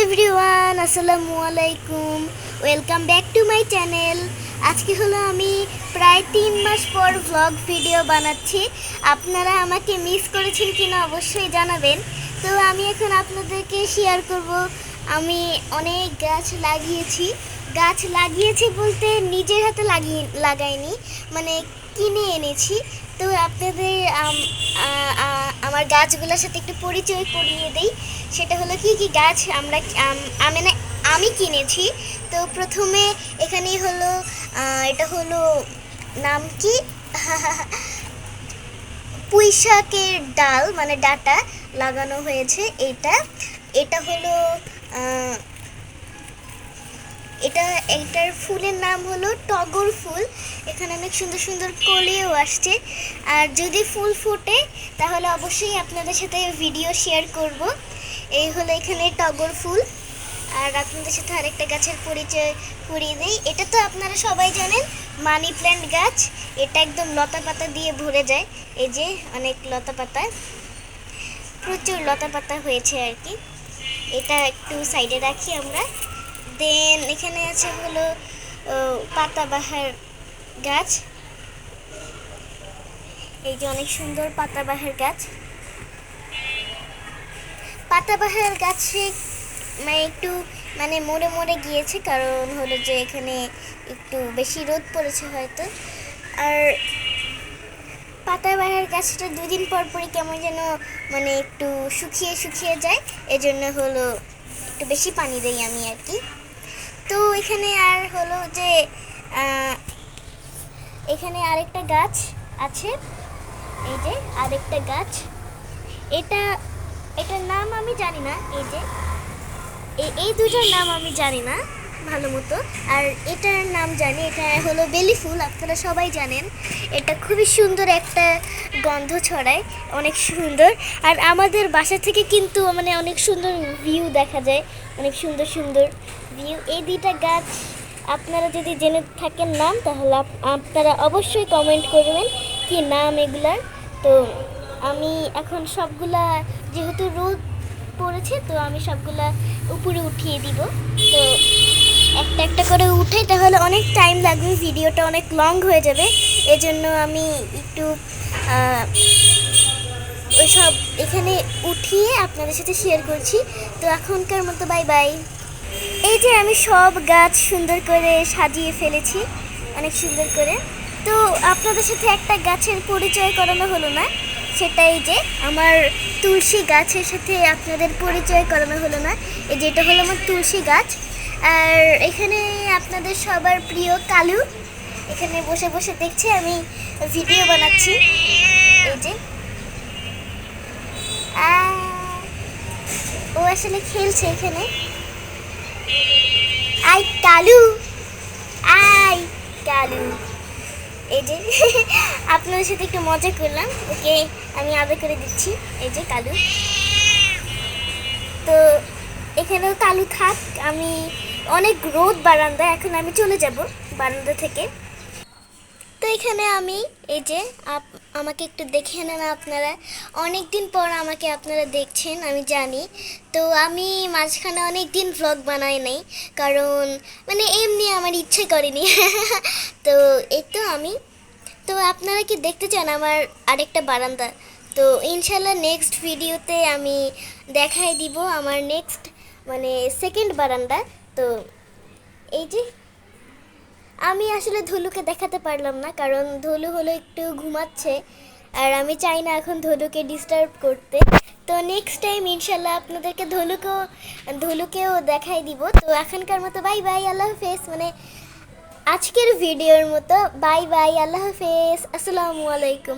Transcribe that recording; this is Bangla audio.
এভরিওয়ান, আসসালামু আলাইকুম। Welcome back to my channel. আজকে হলো আমি প্রায় 3 মাস পর ভ্লগ ভিডিও বানাচ্ছি। আপনারা আমাকে মিস করেছেন কিনা অবশ্যই জানাবেন। তো আমি এখন আপনাদেরকে শেয়ার করব আমি অনেক গাছ লাগিয়েছি বলতে নিজের হাতে লাগাইনি, মানে কিনে এনেছি। তো আপনাদের আমার গাছগুলোর সাথে একটু পরিচয় করিয়ে দেই। সেটা হলো কি কি গাছ আমি কিনেছি। তো প্রথমে এখানেই হলো এটা হলো নাম কি পুঁইশাকের ডাল, মানে ডাটা লাগানো হয়েছে। এটা হলো এটার ফুলের নাম হলো টগর ফুল। এখানে অনেক সুন্দর সুন্দর কলিও আসছে। আর যদি ফুল ফোটে তাহলে অবশ্যই আপনাদের সাথে ভিডিও শেয়ার করব। এই হলো এখানে টগর ফুল। আর আপনাদের সাথে আরেকটা গাছের পরিচয় করিয়ে দিই। এটা তো আপনারা সবাই জানেন, মানি প্ল্যান্ট গাছ। এটা একদম লতা পাতা দিয়ে ভরে যায়। এই যে অনেক লতা পাতা, প্রচুর লতা পাতা হয়েছে আর কি। এটা একটু সাইডে রাখি আমরা। দেন এখানে আছে হলো পাতাবাহার গাছ। এই যে অনেক সুন্দর পাতাবাহার গাছ। পাতাবাহার গাছে একটু মরে মরে গিয়েছে, কারণ হলো যে এখানে একটু বেশি রোদ পড়েছে হয়তো। আর পাতাবাহার গাছটা 2 দিন পর পরই কেমন যেন একটু শুকিয়ে যায়। এজন্য হলো একটু বেশি পানি দেই আমি আর কি। তো এখানে আর হলো যে এখানে আরেকটা গাছ আছে। এই যে আরেকটা গাছ, এটার নাম আমি জানি না। এই যে এই দুটার নাম আমি জানি না ভালো মতো। আর এটার নাম জানি, এটা হলো বেলি ফুল। আপনারা সবাই জানেন এটা খুবই সুন্দর একটা গন্ধ ছড়ায়, অনেক সুন্দর। আর আমাদের বাসা থেকে কিন্তু অনেক সুন্দর ভিউ দেখা যায়, অনেক সুন্দর সুন্দর ভিউ। এই দুইটা গাছ আপনারা যদি জেনে থাকেন নাম, তাহলে আপনারা অবশ্যই কমেন্ট করবেন কি নাম এগুলার। তো আমি এখন সবগুলা, যেহেতু রোদ পড়েছে, তো আমি সবগুলা উপরে উঠিয়ে দিব। তো একটা একটা করে উঠাই, তাহলে অনেক টাইম লাগবে, ভিডিওটা অনেক লং হয়ে যাবে। এজন্য আমি একটু ওইসব এখানে উঠিয়ে আপনাদের সাথে শেয়ার করছি। তো এখনকার মতো বাই বাই। এই যে আমি সব গাছ সুন্দর করে সাজিয়ে ফেলেছি, অনেক সুন্দর করে। তো আপনাদের সাথে একটা গাছের পরিচয় করানো হলো না, সেটাই যে আমার তুলসী গাছের সাথে আপনাদের পরিচয় করানো হলো না। এই যে এটা হলো আমার তুলসী গাছ। আর এখানে আপনাদের সবার প্রিয় কালু এখানে বসে বসে দেখছে আমি ভিডিও বানাচ্ছি। এই যে ও আসলে খেলছে এখানে। I Kalu, I Kalu. এই যে আপনাদের সাথে একটু মজা করলাম, ওকে আমি আদর করে দিচ্ছি। এই যে কালু। তো এখানেও কালু থাক, আমি অনেক রোদ বারান্দা, এখন আমি চলে যাব বারান্দা থেকে। তো এখানে আমি এই যে আমাকে একটু দেখে নেন আপনারা। অনেক দিন পর আমাকে আপনারা দেখছেন আমি জানি। তো আমি মাঝখানে অনেক দিন ভ্লগ বানাই নাই, কারণ এমনি আমার ইচ্ছে করেনি। তো এই তো তো আপনারা কি দেখতে চান আমার আরেকটা বারান্দা? তো ইনশাল্লাহ নেক্সট ভিডিওতে আমি দেখাই দিব আমার নেক্সট সেকেন্ড বারান্দা। তো এই যে আমি আসলে ধুলুকে দেখাতে পারলাম না, কারণ ধুলু হলো একটু ঘুমাচ্ছে, আর আমি চাই না এখন ধুলুকে ডিস্টার্ব করতে। তো নেক্সট টাইম ইনশাল্লাহ আপনাদেরকে ধুলুকেও দেখাই দিব। তো এখনকার মতো বাই বাই, আল্লাহ হাফেজ। আজকের ভিডিওর মতো বাই বাই, আল্লাহ হাফেজ, আসসালামু আলাইকুম।